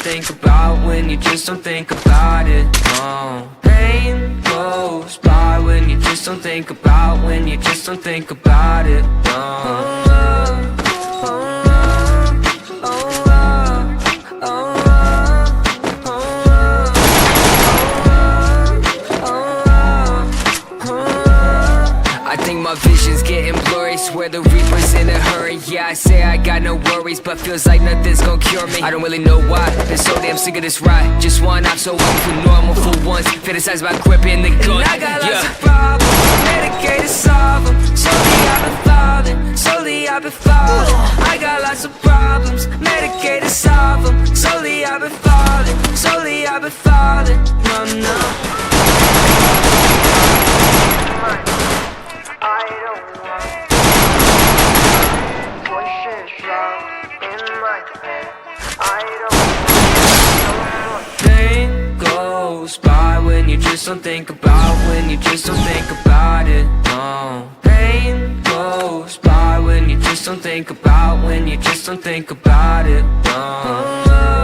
think about, when you just don't think about it. Oh, pain goes by when you just don't think about, when you just don't think about it. Oh, oh, oh. My vision's getting blurry, swear the reaper's in a hurry. Yeah, I say I got no worries, but feels like nothing's gonna cure me. I don't really know why, been so damn sick of this ride. Just one off, so I'm for normal for once. Fantasize about gripping the gun. And I got lots of problems, medicated, solve them. Slowly I've been falling, slowly I've been falling. I got lots of problems, medicated, solve them. Slowly I've been falling, slowly I've been falling. No, no. I don't want voices loud in my head. I don't want pain goes by when you just don't think about, when you just don't think about it. No, pain goes by when you just don't think about, when you just don't think about it. No.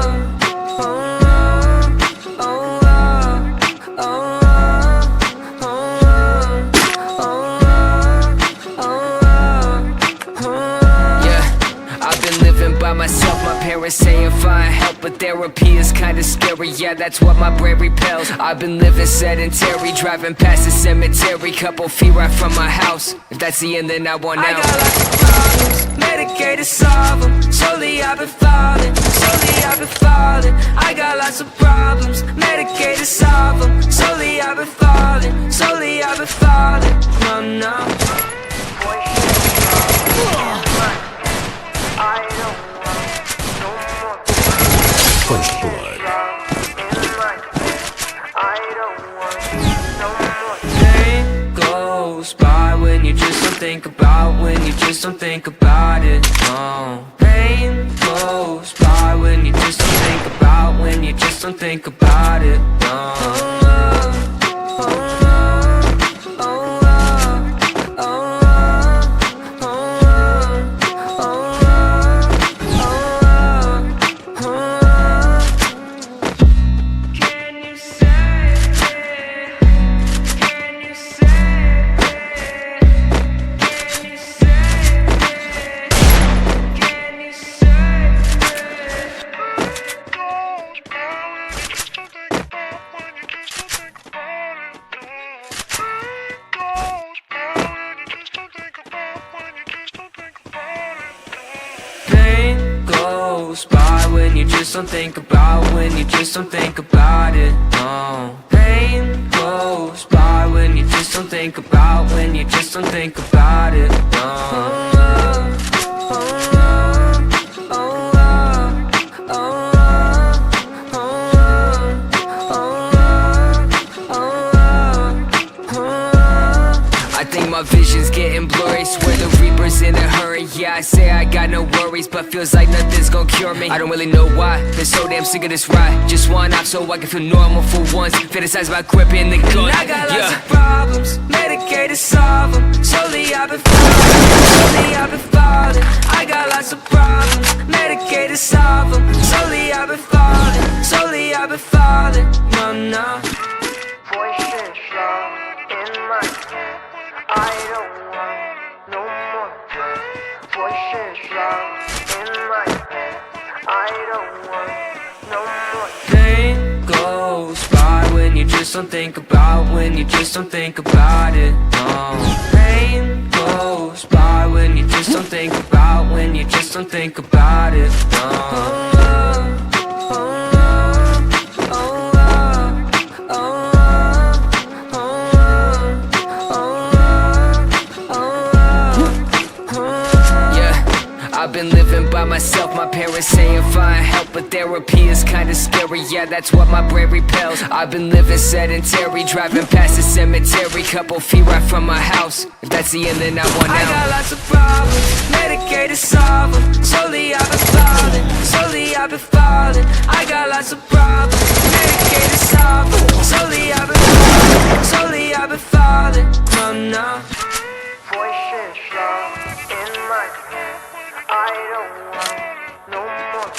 Myself, my parents saying find help, but therapy is kinda scary. Yeah, that's what my brain repels. I've been living sedentary, driving past the cemetery, couple feet right from my house. If that's the end, then I want out. I got lots of problems, medicated, solve them. Slowly I've been falling, slowly I've been falling. I got lots of problems, medicated, solve them. Slowly I've been falling, slowly I've been falling. No, no. I don't First blood. Pain goes by when you just don't think about, when you just don't think about it. No, pain goes by when you just don't think about, when you just don't think about it. No. By when you just don't think about, when you just don't think about it. No, pain goes by when you just don't think about, when you just don't think about it. No. My vision's getting blurry, swear the reaper's in a hurry. Yeah, I say I got no worries, but feels like nothing's gonna cure me. I don't really know why, been so damn sick of this ride. Just one off so I can feel normal for once. Fantasize about gripping the gun. And I got lots of problems, medicated, solve them. Slowly I've been falling, slowly I've been falling. I got lots of problems, medicated, solve them. Slowly I've been falling, slowly I've been falling. No, no. Voices loud in my head. I don't want no more voices loud in my head. I don't want no more. Pain goes by when you just don't think about, when you just don't think about it. No, pain goes by when you just don't think about, when you just don't think about it. No. I've been living by myself, my parents saying find help, but therapy is kinda scary. Yeah, that's what my brain repels. I've been living sedentary, driving past the cemetery, couple feet right from my house. If that's the end, then I want out. I got lots of problems, medicated, solve them. Slowly I've been falling, slowly I've been falling. I got lots of problems, medicated, solve them. Slowly I've been falling, slowly I've been falling. No, no. Voices loud in my head. I don't want no more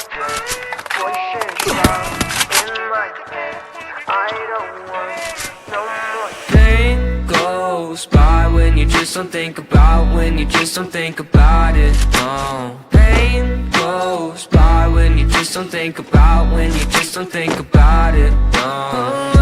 voices loud. you just don't think about, when you just don't think about it. No. Pain goes by when you just don't think about, when you just don't think about it. No.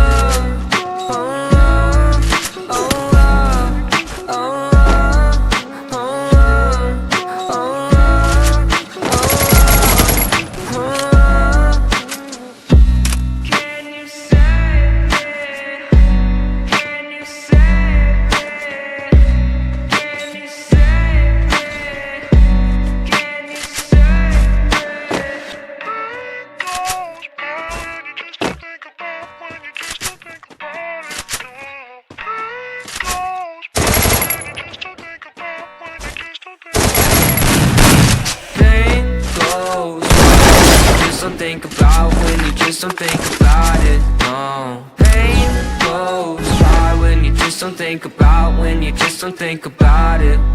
Think about when you just don't think about it. No. Pain goes by when you just don't think about, when you just don't think about it. No.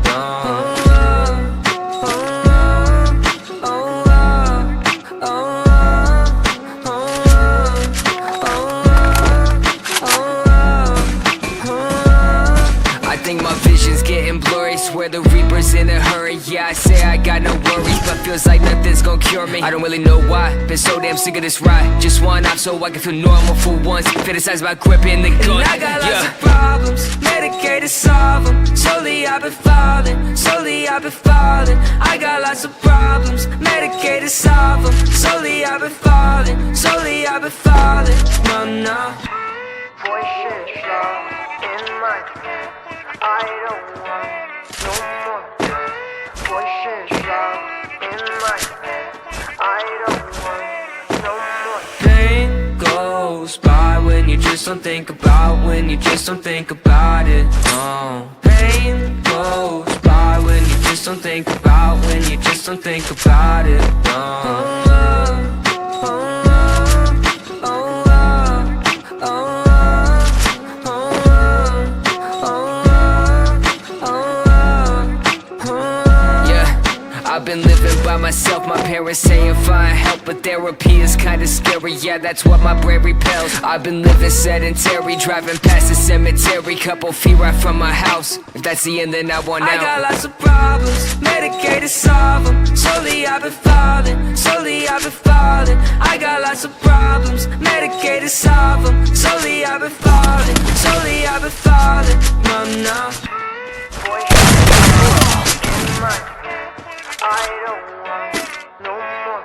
I think my vision's getting blurry, swear the Reaper's in a hurry. Yeah, I say I got no worries, but feels like nothing's gonna cure me. I don't really know why, been so damn sick of this ride. Just one off so I can feel normal for once. Fantasize about gripping the gun. And I got lots of problems, medicated to solve them. Slowly I've been falling, slowly I've been falling. I got lots of problems, medicated to solve them. Slowly I've been falling, slowly I've been falling. No, no. Voices loud in my head, I don't want no more. Voices loud in my head, I don't want no more. Pain goes by when you just don't think about, when you just don't think about it. No. Pain goes by when you just don't think about, when you just don't think about it. No. I've been living by myself, my parents saying find help, but therapy is kinda scary, yeah, that's what my brain repels. I've been living sedentary, driving past the cemetery, couple feet right from my house. If that's the end, then I want out. I got lots of problems, medicated to solve them. Slowly I've been falling, slowly I've been falling. I got lots of problems, medicated to solve them. Slowly I've been falling, slowly I've been falling. No, no. I don't want no more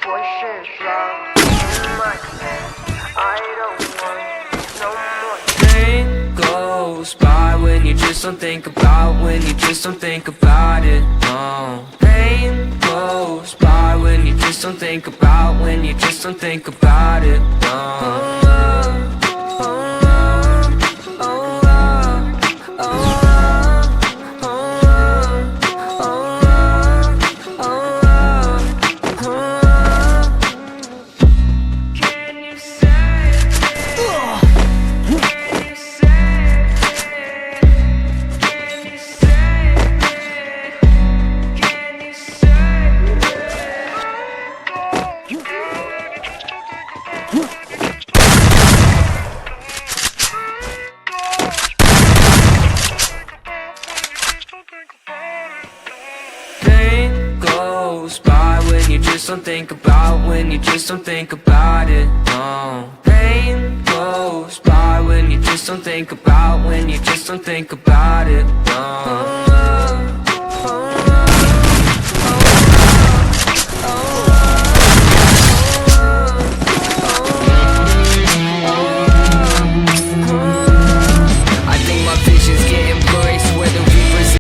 voices loud in my head. I don't want no more. Pain goes by when you just don't think about, when you just don't think about it. No. Pain goes by when you just don't think about, when you just don't think about it. No. Don't think about, when you just don't think about it. No. Pain goes by when you just don't think about, when you just don't think about it. No.